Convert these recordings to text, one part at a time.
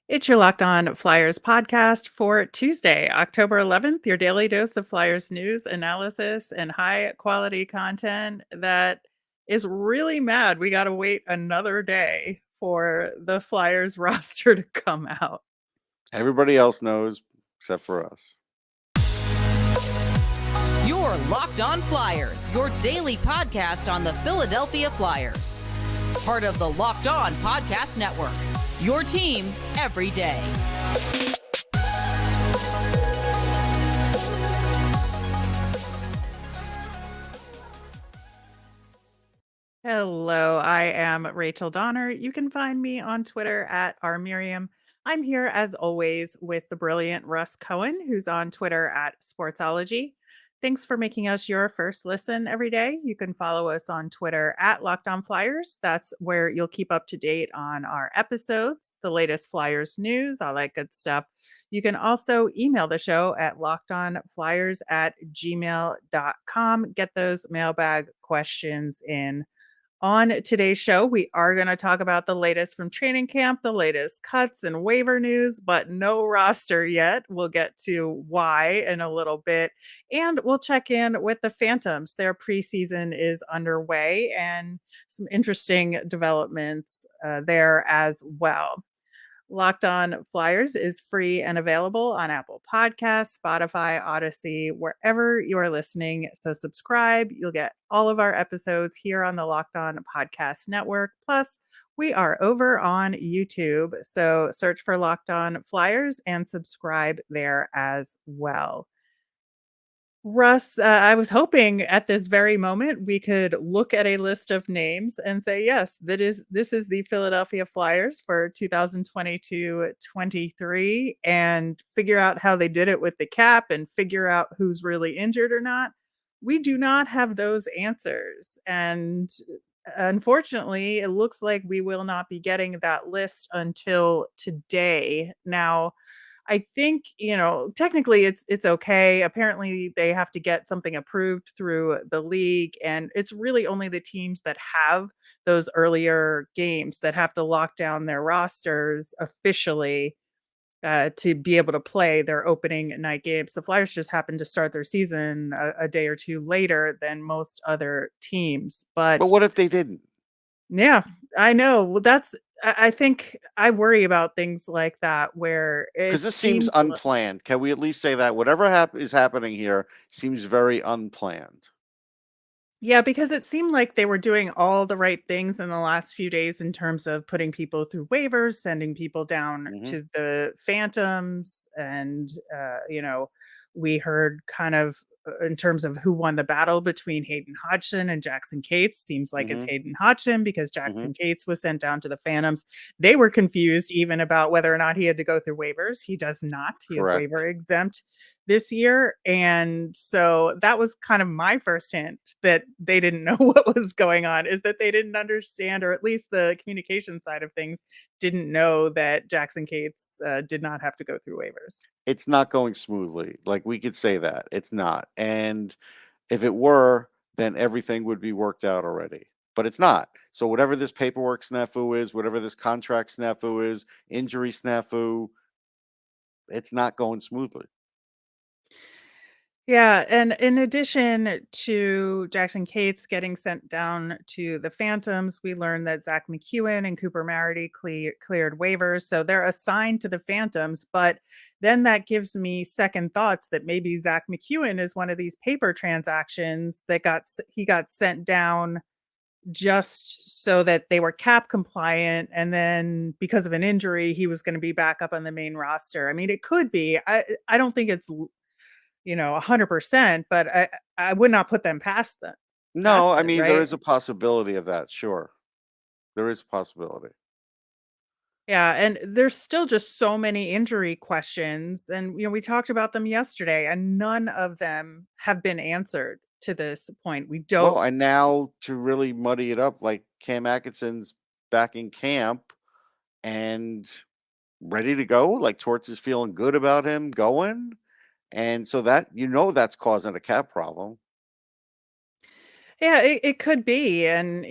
It's your Locked On Flyers podcast for Tuesday, October 11th, your daily dose of Flyers news, analysis, and high quality content that is really mad. We got to wait another day for the Flyers roster to come out. Everybody else knows except for us. You're Locked On Flyers, your daily podcast on the Philadelphia Flyers. Part of the Locked On Podcast Network, your team every day. Hello, I am Rachel Donner. You can find me on Twitter at rmiriam. I'm here as always with the brilliant Russ Cohen, who's on Twitter at Sportsology. Thanks for making us your first listen every day. You can follow us on Twitter at Locked On Flyers. That's where you'll keep up to date on our episodes, the latest Flyers news, all that good stuff. You can also email the show at lockedonflyers@gmail.com. Get those mailbag questions in. On today's show, we are going to talk about the latest from training camp, the latest cuts and waiver news, but no roster yet. We'll get to why in a little bit. And we'll check in with the Phantoms. Their preseason is underway and some interesting developments there as well. Locked On Flyers is free and available on Apple Podcasts, Spotify, Odyssey, wherever you are listening. So subscribe. You'll get all of our episodes here on the Locked On Podcast Network. Plus, we are over on YouTube. So search for Locked On Flyers and subscribe there as well. Russ, I was hoping at this very moment we could look at a list of names and say, yes, this is the Philadelphia Flyers for 2022-23 and figure out how they did it with the cap and figure out who's really injured or not. We do not have those answers. And unfortunately, it looks like we will not be getting that list until today. Now, I think, technically it's okay. Apparently they have to get something approved through the league, and it's really only the teams that have those earlier games that have to lock down their rosters officially to be able to play their opening night games. The Flyers just happen to start their season a day or two later than most other teams. But But what if they didn't? yeah, I know. Well, I think I worry about things like that where Because it this seems seems unplanned. Can we at least say that whatever is happening here seems very unplanned? yeah, because it seemed like they were doing all the right things in the last few days in terms of putting people through waivers, sending people down Hmm. to the Phantoms, and we heard kind of in terms of who won the battle between Hayden Hodgson and Jackson Cates. Seems like it's Hmm. Hayden Hodgson because Hmm. Jackson Cates was sent down to the Phantoms. They were confused even about whether or not he had to go through waivers. He does not. He is Correct. waiver exempt this year. And so that was kind of my first hint that they didn't know what was going on, is that they didn't understand, or at least the communication side of things didn't know that Jackson Cates did not have to go through waivers. It's not going smoothly. Like, we could say that. It's not. And if it were, then everything would be worked out already. But it's not. So whatever this paperwork snafu is, whatever this contract snafu is, injury snafu, it's not going smoothly. Yeah, and in addition to Jackson Cates getting sent down to the Phantoms, we learned that Zach McEwen and Cooper Marity cleared waivers, so they're assigned to the Phantoms. But then that gives me second thoughts that maybe Zach McEwen is one of these paper transactions that he got sent down just so that they were cap compliant, and then because of an injury, he was going to be back up on the main roster. I mean, it could be. I don't think it's 100%, but I would not put them No, past I it, mean, there right? is a possibility of that. Sure. There is a possibility. Yeah, and there's still just so many injury questions, and we talked about them yesterday, and none of them have been answered to this point. We Well, don't. and now to really muddy it up, like Cam Atkinson's back in camp and ready to go. Like Torts is feeling good about him going. And so that, that's causing a cap problem. Yeah, it could be. And,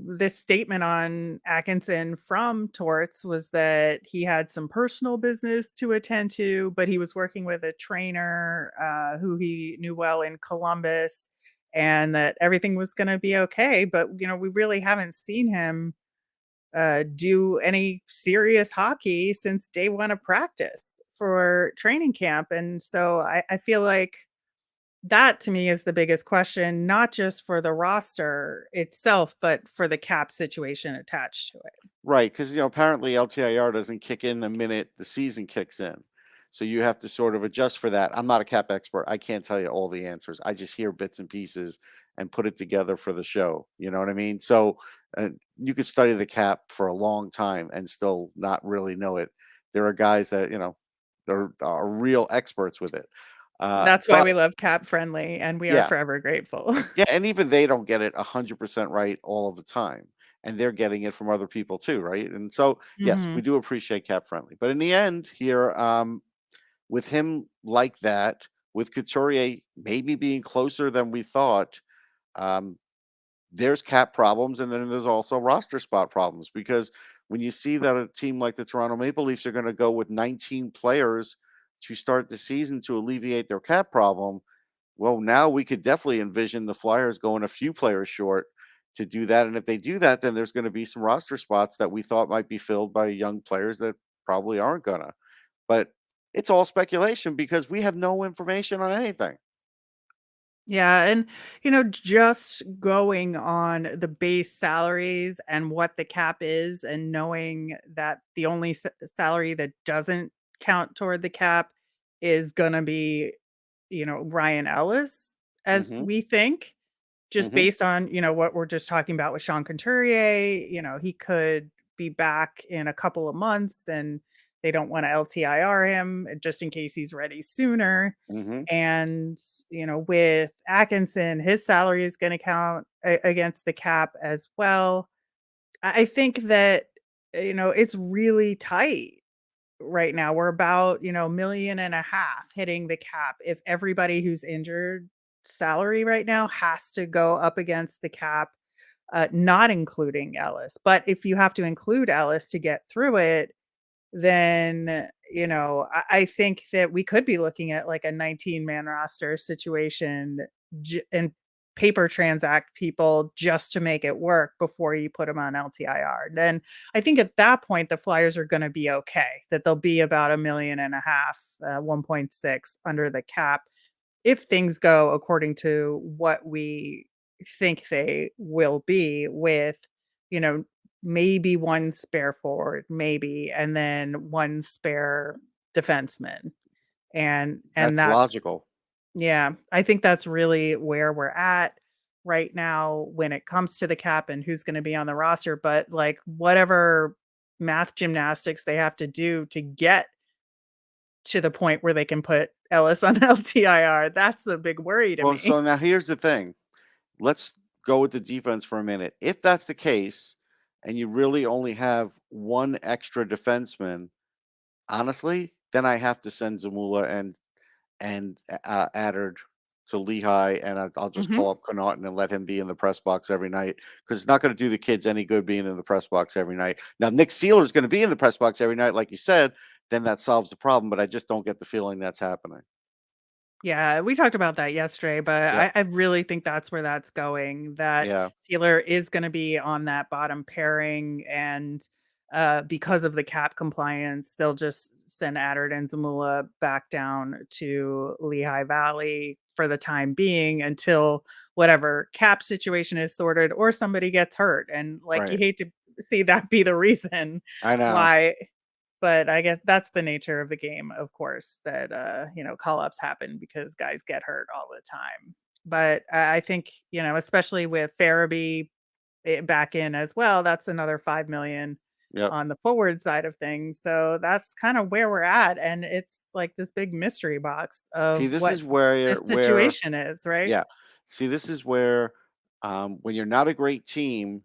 this statement on Atkinson from Torts was that he had some personal business to attend to, but he was working with a trainer who he knew well in Columbus, and that everything was going to be okay. But, we really haven't seen him do any serious hockey since day one of practice for training camp. And so I feel like that to me is the biggest question, not just for the roster itself, but for the cap situation attached to it. Right, because apparently LTIR doesn't kick in the minute the season kicks in. So you have to sort of adjust for that. I'm not a cap expert. I can't tell you all the answers. I just hear bits and pieces and put it together for the show. You know what I mean? So you could study the cap for a long time and still not really know it. There are guys that, they're are real experts with it. That's why But we love cap friendly, and we are yeah, forever grateful. yeah, and even they don't get it 100% right all of the time, and they're getting it from other people too, right? And so, yes, we Mhm. do appreciate Cap Friendly, but in the end, here, with him like that, with Couturier maybe being closer than we thought, um, there's cap problems, and then there's also roster spot problems because when you see that a team like the Toronto Maple Leafs are going to go with 19 players to start the season to alleviate their cap problem, well, now we could definitely envision the Flyers going a few players short to do that. And if they do that, then there's going to be some roster spots that we thought might be filled by young players that probably aren't gonna. But it's all speculation because we have no information on anything. Yeah, and just going on the base salaries and what the cap is, and knowing that the only salary that doesn't count toward the cap is gonna be, Ryan Ellis, as Mm-hmm. we think, just Mm-hmm. based on what we're just talking about with Sean Couturier. He could be back in a couple of months, and they don't want to LTIR him just in case he's ready sooner. Mm-hmm. And, with Atkinson, his salary is going to count against the cap as well. I think that, it's really tight right now. We're about, 1.5 million hitting the cap. If everybody who's injured salary right now has to go up against the cap, not including Ellis. But if you have to include Ellis to get through it, then I think that we could be looking at like a 19-man roster situation, and paper transact people just to make it work before you put them on LTIR. Then I think at that point the Flyers are going to be okay, that they'll be about 1.5 million, 1.6 under the cap if things go according to what we think they will be, with, you know, maybe one spare forward, maybe, and then one spare defenseman. And That's that's, logical. yeah, I think that's really where we're at right now when it comes to the cap and who's going to be on the roster. But like whatever math gymnastics they have to do to get to the point where they can put Ellis on LTIR, that's the big worry to Well, me. so now here's the thing. Let's go with the defense for a minute. If that's the case, and you really only have one extra defenseman, honestly, then I have to send Zamula and Addard to Lehigh, and I'll just Mhm. call up Connaughton and let him be in the press box every night because it's not going to do the kids any good being in the press box every night. Now, Nick Sealer is going to be in the press box every night, like you said, then that solves the problem. But I just don't get the feeling that's happening. Yeah, we talked about that yesterday, but Yep. I really think that's where that's going, that Yeah. Sealer is gonna be on that bottom pairing, and, because of the cap compliance, they'll just send Addard and Zamula back down to Lehigh Valley for the time being until whatever cap situation is sorted or somebody gets hurt, and, like, you Right. hate to see that be the reason I know. why. But I guess that's the nature of the game, of course, that, call-ups happen because guys get hurt all the time. But I think, especially with Farabee, back in as well, that's another 5 million Yep. on the forward side of things. So that's kind of where we're at, and it's like this big mystery box See, of this what is where this situation is, right? yeah. See, this is where when you're not a great team,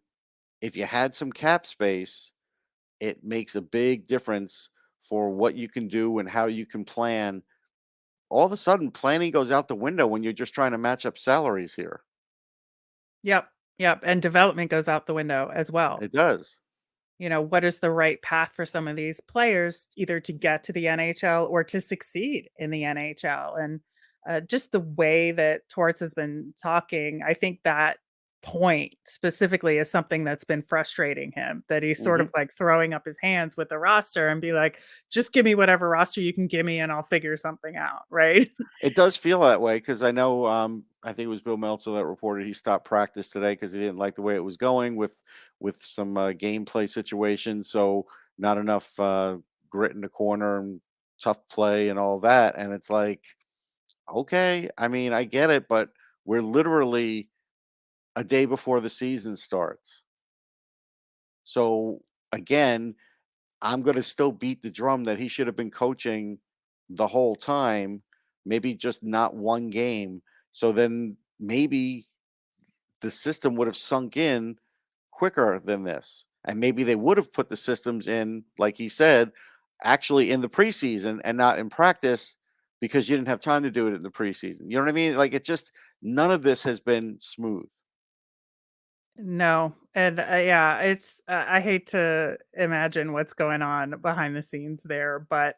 if you had some cap space, it makes a big difference for what you can do and how you can plan. All of a sudden, planning goes out the window when you're just trying to match up salaries here. Yep. Yep. And development goes out the window as well. It does. What is the right path for some of these players either to get to the NHL or to succeed in the NHL? And just the way that Torts has been talking, I think that point specifically is something that's been frustrating him, that he's sort Mhm. of like throwing up his hands with the roster and be like, just give me whatever roster you can give me and I'll figure something out. Right. It does feel that way because I know, I think it was Bill Meltzer that reported he stopped practice today because he didn't like the way it was going with some gameplay situations. So not enough grit in the corner and tough play and all that. And it's like, okay, I mean, I get it, but we're literally a day before the season starts. So again, I'm going to still beat the drum that he should have been coaching the whole time, maybe just not one game. So then maybe the system would have sunk in quicker than this. And maybe they would have put the systems in, like he said, actually in the preseason and not in practice because you didn't have time to do it in the preseason. You know what I mean? Like it just, none of this has been smooth. No, and, yeah, I hate to imagine what's going on behind the scenes there, but,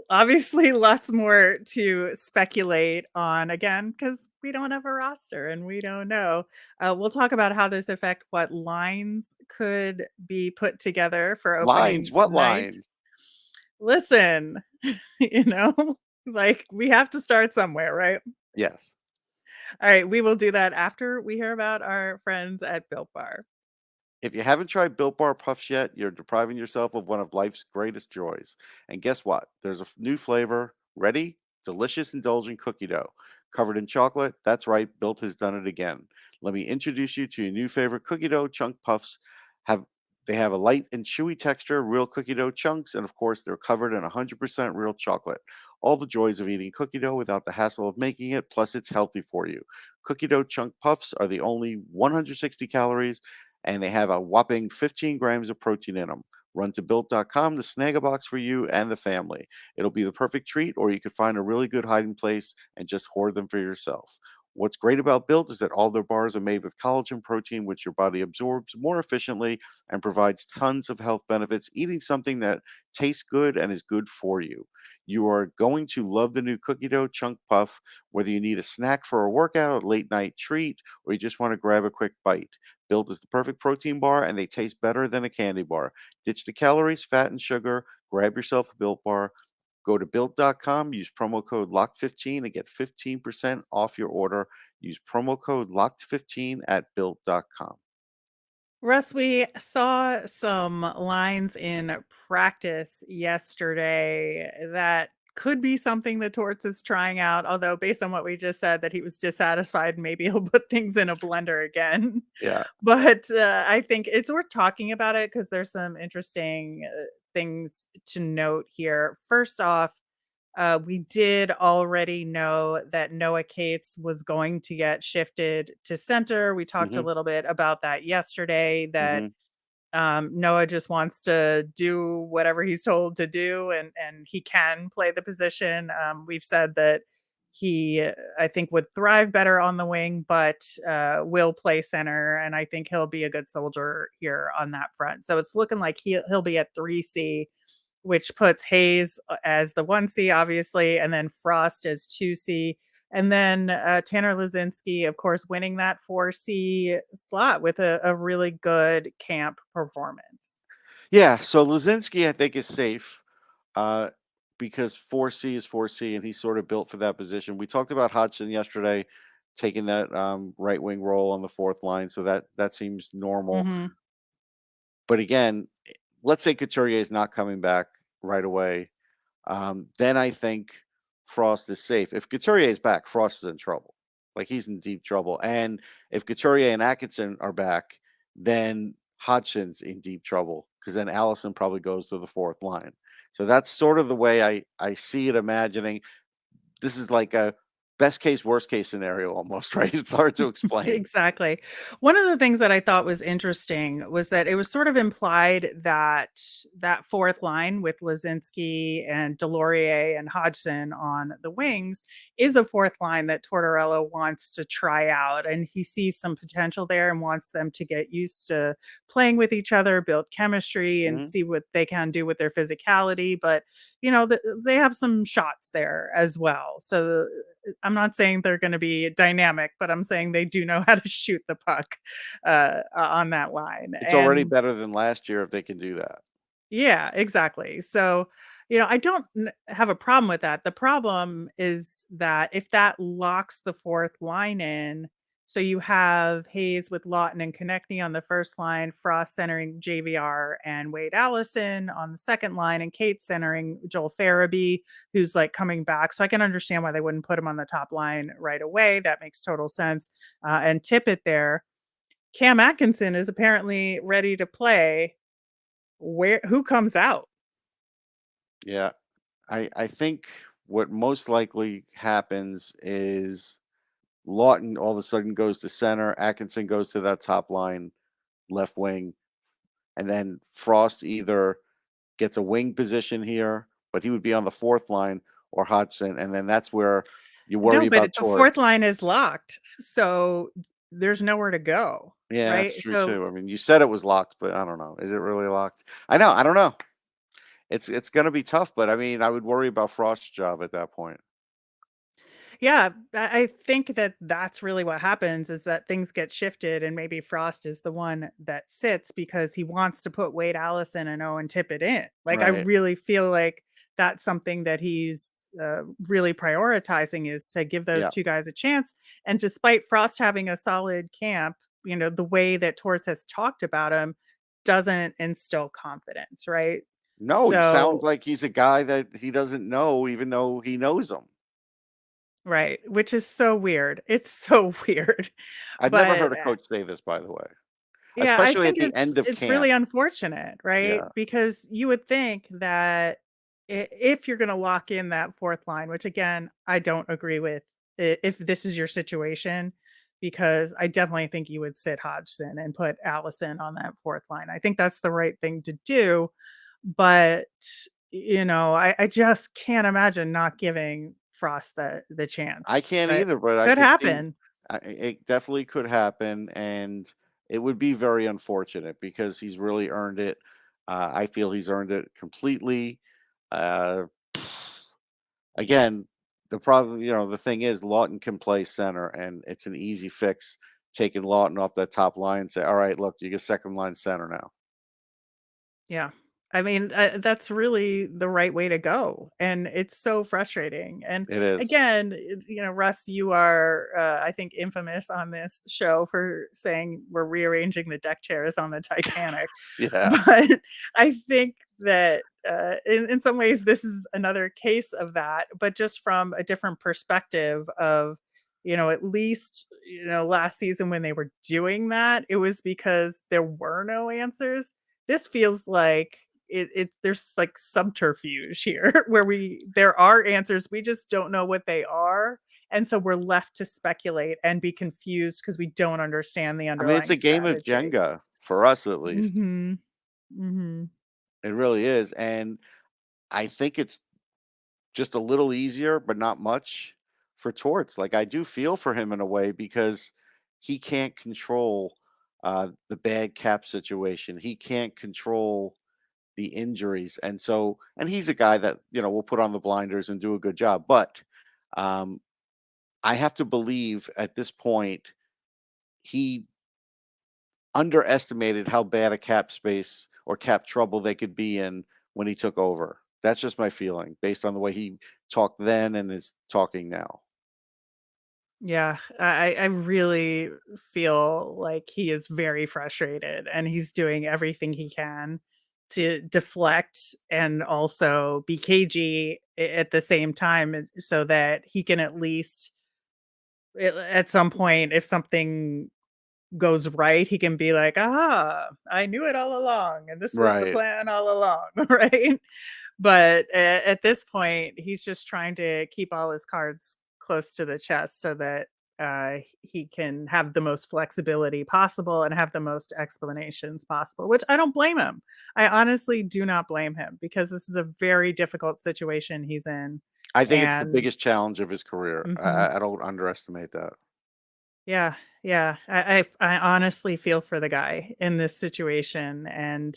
obviously lots more to speculate on again because we don't have a roster and we don't know. We'll talk about how this affect what lines could be put together for Lines? opening What night. lines? Listen, you know, like, we have to start somewhere, right? Yes. All right, we will do that after we hear about our friends at Built Bar. If you haven't tried Built Bar Puffs yet, you're depriving yourself of one of life's greatest joys. And guess what? There's a new flavor, ready, delicious, indulgent cookie dough. Covered in chocolate, that's right, Built has done it again. Let me introduce you to your new favorite cookie dough chunk puffs. Have They have a light and chewy texture, real cookie dough chunks, and of course, they're covered in 100% real chocolate. All the joys of eating cookie dough without the hassle of making it, plus it's healthy for you. Cookie dough chunk puffs are the only 160 calories and they have a whopping 15 grams of protein in them. Run to built.com to snag a box for you and the family. It'll be the perfect treat, or you could find a really good hiding place and just hoard them for yourself. What's great about Built is that all their bars are made with collagen protein, which your body absorbs more efficiently and provides tons of health benefits. Eating something that tastes good and is good for you. You are going to love the new cookie dough chunk puff, whether you need a snack for a workout, a late night treat, or you just want to grab a quick bite. Built is the perfect protein bar, and they taste better than a candy bar. Ditch the calories, fat, and sugar. Grab yourself a Built bar. Go to built.com, use promo code LOCKED15 and get 15% off your order. Use promo code LOCKED15 at built.com. Russ, we saw some lines in practice yesterday that could be something that Torts is trying out, although based on what we just said that he was dissatisfied, maybe he'll put things in a blender again. Yeah. But I think it's worth talking about it because there's some interesting things to note here. First off, we did already know that Noah Cates was going to get shifted to center. We talked a hmm little bit about that yesterday, that hmm Noah just wants to do whatever he's told to do, and he can play the position. We've said that he, I think, would thrive better on the wing, but will play center, and I think he'll be a good soldier here on that front. So it's looking like he'll be at 3C, which puts Hayes as the 1C, obviously, and then Frost as 2C. And then Tanner Lazinski, of course, winning that 4C slot with a really good camp performance. Yeah. So Lazinski, I think, is safe uh, because 4C is 4C, and he's sort of built for that position. We talked about Hodgson yesterday taking that right wing role on the fourth line. So that seems normal. Mhm. But again, let's say Couturier is not coming back right away. Then I think Frost is safe. If Couturier is back, Frost is in trouble. Like he's in deep trouble. And if Couturier and Atkinson are back, then Hodgson's in deep trouble because then Allison probably goes to the fourth line. So that's sort of the way I see it. Imagining this is like a best case, worst case scenario almost, right? It's hard to explain. Exactly. One of the things that I thought was interesting was that it was sort of implied that that fourth line with Lazinski and Delorier and Hodgson on the wings is a fourth line that Tortorella wants to try out. And he sees some potential there and wants them to get used to playing with each other, build chemistry, and Mhm. see what they can do with their physicality. But, they have some shots there as well. So I'm not saying they're going to be dynamic, but I'm saying they do know how to shoot the puck on that line. It's already And better than last year if they can do that. yeah, exactly. So, I don't have a problem with that. The problem is that if that locks the fourth line in, so you have Hayes with Lawton and Konechny on the first line, Frost centering JVR and Wade Allison on the second line, and Kate centering Joel Farabee, who's like coming back. So I can understand why they wouldn't put him on the top line right away. That makes total sense. And Tippett there. Cam Atkinson is apparently ready to play. Who comes out? Yeah. I think what most likely happens is Lawton all of a sudden goes to center, Atkinson goes to that top line, left wing, and then Frost either gets a wing position here, but he would be on the fourth line, or Hodgson, and then that's where you No, worry but about the fourth Torts. line is locked, so there's nowhere to go, Yeah, that's right? true So too. I mean, you said it was locked, but I don't know. Is it really locked? I don't know. It's gonna be tough, but I mean, I would worry about Frost's job at that point. yeah, I think that that's really what happens is that things get shifted and maybe Frost is the one that sits because he wants to put Wade Allison and Owen Tippett in. Like, I Right. really feel like that's something that he's really prioritizing is to give those Yeah. 2 guys a chance. And despite Frost having a solid camp, the way that Torres has talked about him doesn't instill confidence, right? No, he sounds So like he's a guy that he doesn't know, even though he knows him. right, which is so weird. It's so weird. I've never But heard a coach say this, by the way, yeah, I especially think at the it's end of it's really camp. unfortunate, right? Yeah. Because you would think that if you're going to lock in that fourth line, which again, I don't agree with if this is your situation, because I definitely think you would sit Hodgson and put Allison on that fourth line. I think that's the right thing to do. But, I just can't imagine not giving Frost the I chance. can't But either, but I could could see happen. it definitely could happen, and it would be very unfortunate because he's really earned it. I feel he's earned it completely. Uh, Again, the problem, the thing is Lawton can play center, and it's an easy fix taking Lawton off that top line and say, all right, look, you get second line center now. Yeah. I mean, that's really the right way to go, and it's so frustrating, and It is. again, Russ, you are, I think, infamous on this show for saying we're rearranging the deck chairs on the Titanic, Yeah. but I think that, in some ways, this is another case of that, but just from a different perspective of, at least, last season when they were doing that, it was because there were no answers. This feels like there's like subterfuge here where there are answers, we just don't know what they are. And so we're left to speculate and be confused because we don't understand the I mean, it's underlying a game of strategy. Jenga for us, at least. Mhm. Mhm. It really is. And I think it's just a little easier, but not much for Torts. Like, I do feel for him in a way because he can't control the bad cap situation. He can't control the injuries. And he's a guy that, will put on the blinders and do a good job. But um, I have to believe at this point, he underestimated how bad a cap space or cap trouble they could be in when he took over. That's just my feeling based on the way he talked then and is talking now. Yeah, I really feel like he is very frustrated and he's doing everything he can to deflect and also be cagey at the same time so that he can at least at some point if something goes right, he can be like, "Aha, I knew it all along and this was the Right. plan all along," right? But at this point, he's just trying to keep all his cards close to the chest so that he can have the most flexibility possible and have the most explanations possible, which I don't blame him. I honestly do not blame him because this is a very difficult situation he's in. I think it's the And biggest challenge of his career. mhm, I don't underestimate that. yeah, yeah, I honestly feel for the guy in this situation, and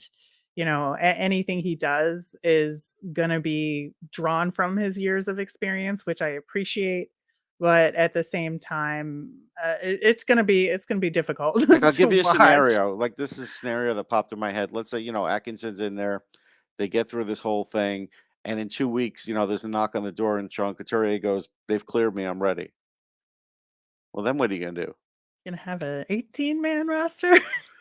anything he does is gonna be drawn from his years of experience, which I appreciate, but at the same time, it's gonna be difficult Like, I'll give to you a watch. scenario. Like, this is a scenario that popped in my head. Let's say, Atkinson's in there, they get through this whole thing, and in 2 weeks, there's a knock on the door, and Sean Couturier goes, "They've cleared me. I'm ready." Well, then what are you gonna do? Gonna have a 18-man roster?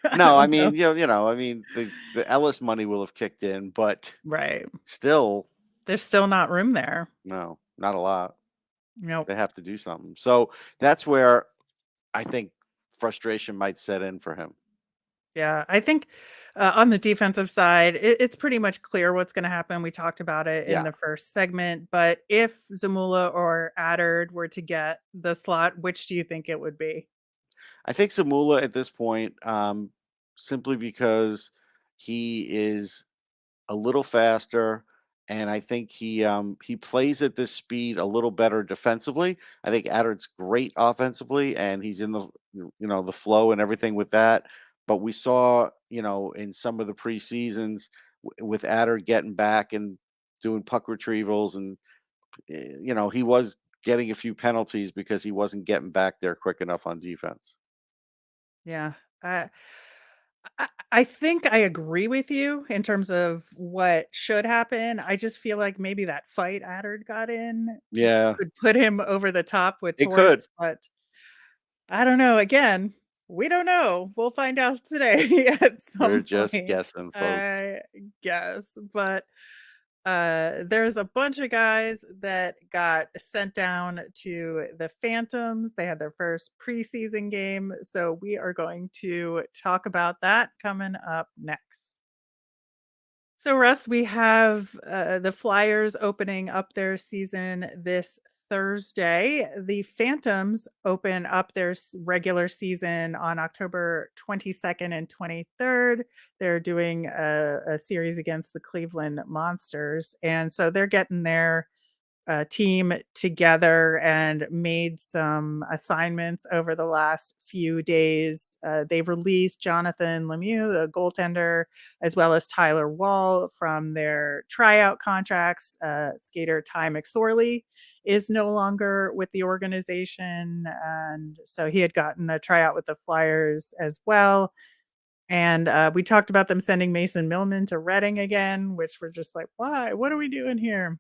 I No, I don't know. mean, the Ellis money will have kicked in, but Right. still, There's still not room there. no, not a lot. Nope. They have to do something. So that's where I think frustration might set in for him. Yeah, I think, on the defensive side, it's pretty much clear what's gonna happen. We talked about it in Yeah. the first segment, but if Zamula or Addard were to get the slot, which do you think it would be? I think Zamula at this point, simply because he is a little faster, and I think he plays at this speed a little better defensively. I think Addard's great offensively, and he's in the flow and everything with that. But we saw, in some of the preseasons with Addard getting back and doing puck retrievals, and he was getting a few penalties because he wasn't getting back there quick enough on defense. Yeah. I I think I agree with you in terms of what should happen. I just feel like maybe that fight Addard got in Yeah, could put him over the top with it could. Torts, but I don't know. Again, we don't know. We'll find out today at We're some just point, guessing, folks. I guess. But there's a bunch of guys that got sent down to the Phantoms. They had their first preseason game. So we are going to talk about that coming up next. So, Russ, we have the Flyers opening up their season this Thursday. The Phantoms open up their regular season on October 22nd and 23rd. They're doing a series against the Cleveland Monsters. And so they're getting their team together and made some assignments over the last few days. They've released Jonathan Lemieux, the goaltender, as well as Tyler Wall from their tryout contracts. Skater Ty McSorley is no longer with the organization, and so he had gotten a tryout with the Flyers as well. And we talked about them sending Mason Millman to Reading again, which we're just like, why? What are we doing here?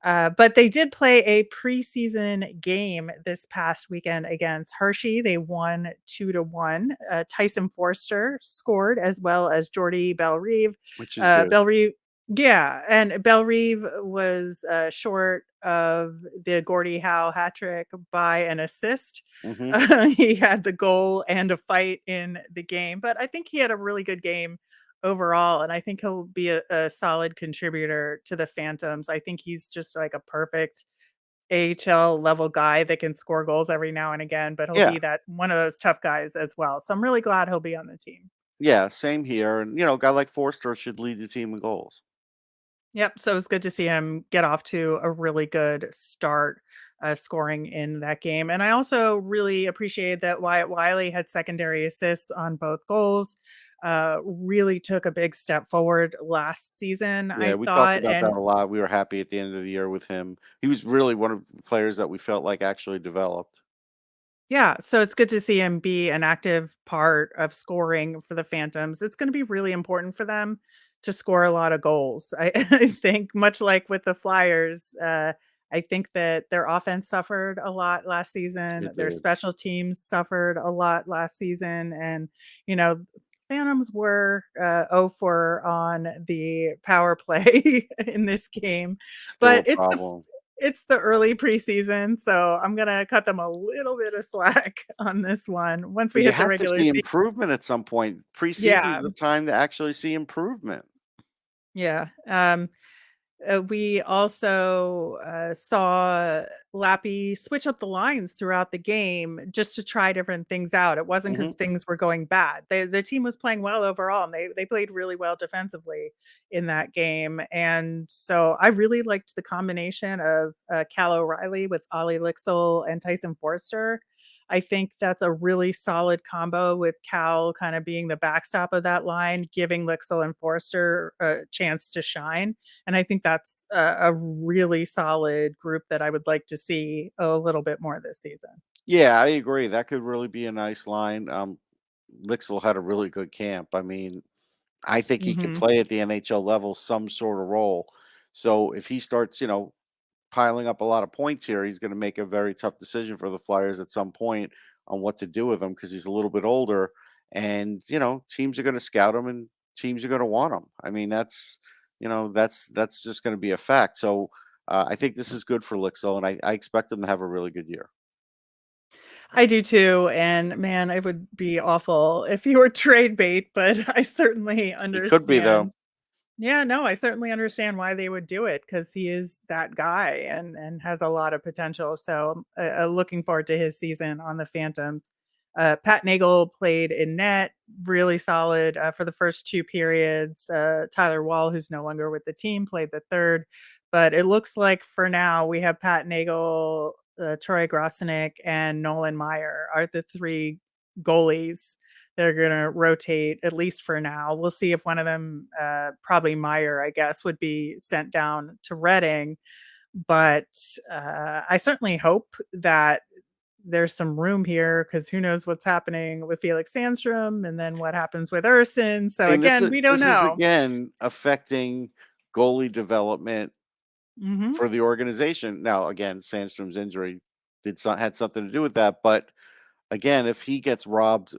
But they did play a preseason game this past weekend against Hershey. They won 2-1. Tyson Forster scored as well as Jordy Bellerive. Which is good. Bellerive, yeah, and Bellerive was short of the Gordie Howe hat trick by an assist. Mhm. He had the goal and a fight in the game, but I think he had a really good game overall, and I think he'll be a solid contributor to the Phantoms. I think he's just like a perfect AHL level guy that can score goals every now and again, but he'll Yeah. be that one of those tough guys as well. So I'm really glad he'll be on the team. Yeah, same here, and, a guy like Forster should lead the team in goals. Yep. So it's good to see him get off to a really good start, scoring in that game. And I also really appreciate that Wyatt Wiley had secondary assists on both goals. Really took a big step forward last season, Yeah, I we talked thought. about that And a lot. We were happy at the end of the year with him. He was really one of the players that we felt like actually developed. yeah, so it's good to see him be an active part of scoring for the Phantoms. It's going to be really important for them to score a lot of goals. I think, much like with the Flyers, I think that their offense suffered a lot last season. It Their did. special teams suffered a lot last season. And, you know, Phantoms were 0 for on the power play in this game. Still But a problem. it's the early preseason, so I'm gonna cut them a little bit of slack on this one. Once we But you hit the have to regular see season. improvement at some point. Preseason Yeah, is the time to actually see improvement. yeah. We also saw Lappy switch up the lines throughout the game just to try different things out. It wasn't Hmm. because things were going bad. The team was playing well overall, and they played really well defensively in that game. And so I really liked the combination of Cal O'Reilly with Ollie Lixel and Tyson Forster. I think that's a really solid combo with Cal kind of being the backstop of that line, giving Lixel and Forster a chance to shine. And I think that's a really solid group that I would like to see a little bit more this season. Yeah, I agree. That could really be a nice line. Lixel had a really good camp. I mean, I think he can Mhm. play at the NHL level some sort of role. So if he starts, piling up a lot of points here, he's going to make a very tough decision for the Flyers at some point on what to do with him because he's a little bit older, and teams are going to scout him and teams are going to want him. I mean, that's just going to be a fact. So I think this is good for Lixel, and I expect him to have a really good year. I do too, and man, it would be awful if you were trade bait, but I certainly He could be though. understand. Yeah, no, I certainly understand why they would do it because he is that guy and has a lot of potential. So, looking forward to his season on the Phantoms. Pat Nagel played in net, really solid for the first two periods. Tyler Wall, who's no longer with the team, played the third. But it looks like for now we have Pat Nagel, Troy Grosenick, and Nolan Meyer are the three goalies they're going to rotate at least for now. We'll see if one of them, probably Meyer, I guess, would be sent down to Reading. But I certainly hope that there's some room here because who knows what's happening with Felix Sandstrom and then what happens with Urson. So See, and this again, is we don't this is know. again affecting goalie development Hmm. for the organization. Now, again, Sandstrom's injury had something to do with that, but again, if he gets robbed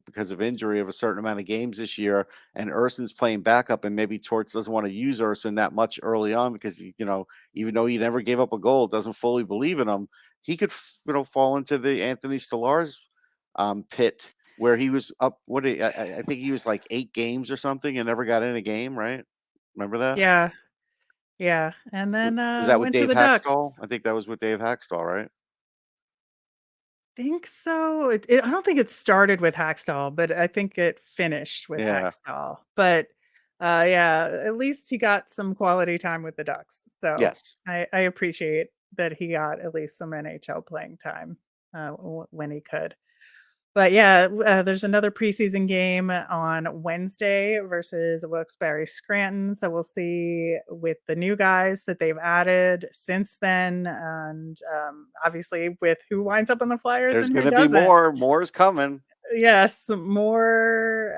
because of injury of a certain amount of games this year, and Urson's playing backup, and maybe Torts doesn't want to use Urson that much early on because even though he never gave up a goal, doesn't fully believe in him, he could fall into the Anthony Stolarz pit where he was up. I think he was like 8 games or something and never got in a game. Right? Remember that? Yeah. Yeah. And then Was that with went to Dave the Ducks. Hackstall? I think that was with Dave Hackstall, right? Think so. I don't think it started with Hackstall, but I think it finished with Yeah. Hackstall. But yeah, at least he got some quality time with the Ducks. So Yes. I appreciate that he got at least some NHL playing time when he could. But yeah, there's another preseason game on Wednesday versus Wilkes-Barre Scranton. So we'll see with the new guys that they've added since then, and obviously with who winds up on the Flyers There's and going who to be doesn't. more. More is coming. Yes, more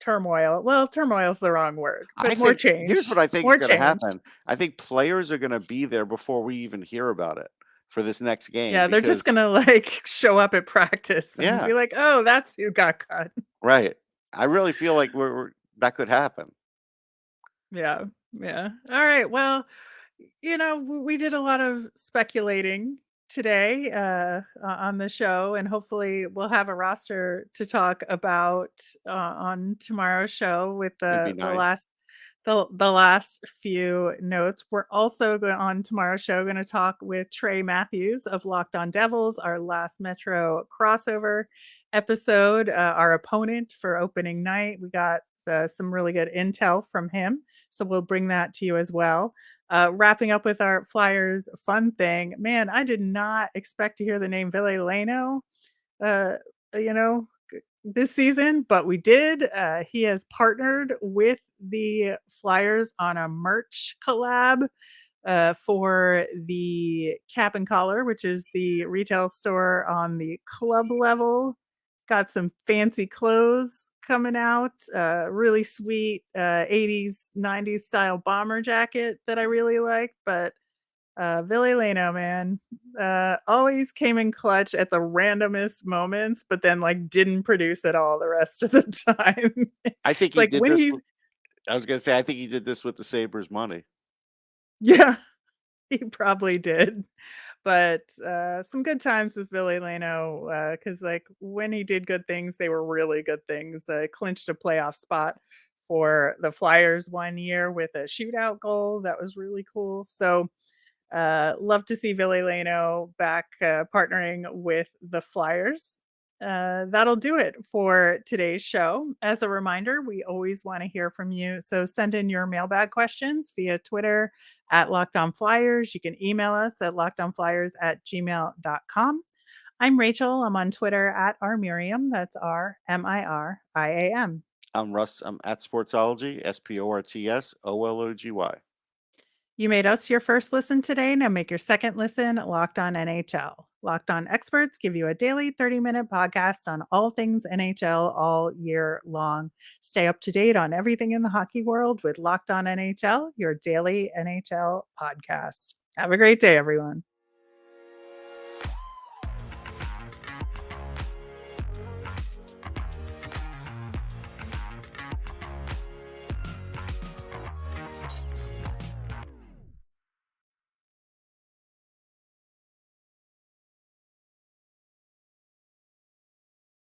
turmoil. Well, turmoil's the wrong word, I but more think here's what change. I think is More going to change. happen. I think players are going to be there before we even hear about it for this next game Yeah, they're just because gonna like show up at practice and yeah, be like, "Oh, that's who got cut." right. I really feel like that could happen. Yeah. Yeah. All right. Well, we did a lot of speculating today on the show, and hopefully we'll have a roster to talk about on tomorrow's show with It'd be the nice. last few notes. We're also going on tomorrow's show going to talk with Trey Matthews of Locked On Devils, our last Metro crossover episode, our opponent for opening night. We got some really good intel from him, so we'll bring that to you as well. Wrapping up with our Flyers fun thing, man, I did not expect to hear the name Ville Leno, uh, you know, this season, but we did. He has partnered with the Flyers on a merch collab for the Cap and Collar, which is the retail store on the club level. Got some fancy clothes coming out. Really sweet 80s, 90s style bomber jacket that I really like. But Billy Leno, man, always came in clutch at the randomest moments, but then like didn't produce at all the rest of the time. I think It's he like did when this. he's, I was going to say I think he did this with the Sabres money. yeah, he probably did. But some good times with Billy Leno because like when he did good things, they were really good things. Clinched a playoff spot for the Flyers one year with a shootout goal. That was really cool. So love to see Ville Leno back partnering with the Flyers. That'll do it for today's show. As a reminder, we always want to hear from you. So send in your mailbag questions via Twitter at LockedOnFlyers. You can email us at lockedonflyers@gmail.com. I'm Rachel. I'm on Twitter at rmiriam. That's RMIRIAM. I'm Russ. I'm at Sportsology, SPORTSOLOGY. You made us your first listen today. Now make your second listen Locked On NHL. Locked On experts give you a daily 30-minute podcast on all things NHL all year long. Stay up to date on everything in the hockey world with Locked On NHL, your daily NHL podcast. Have a great day, everyone.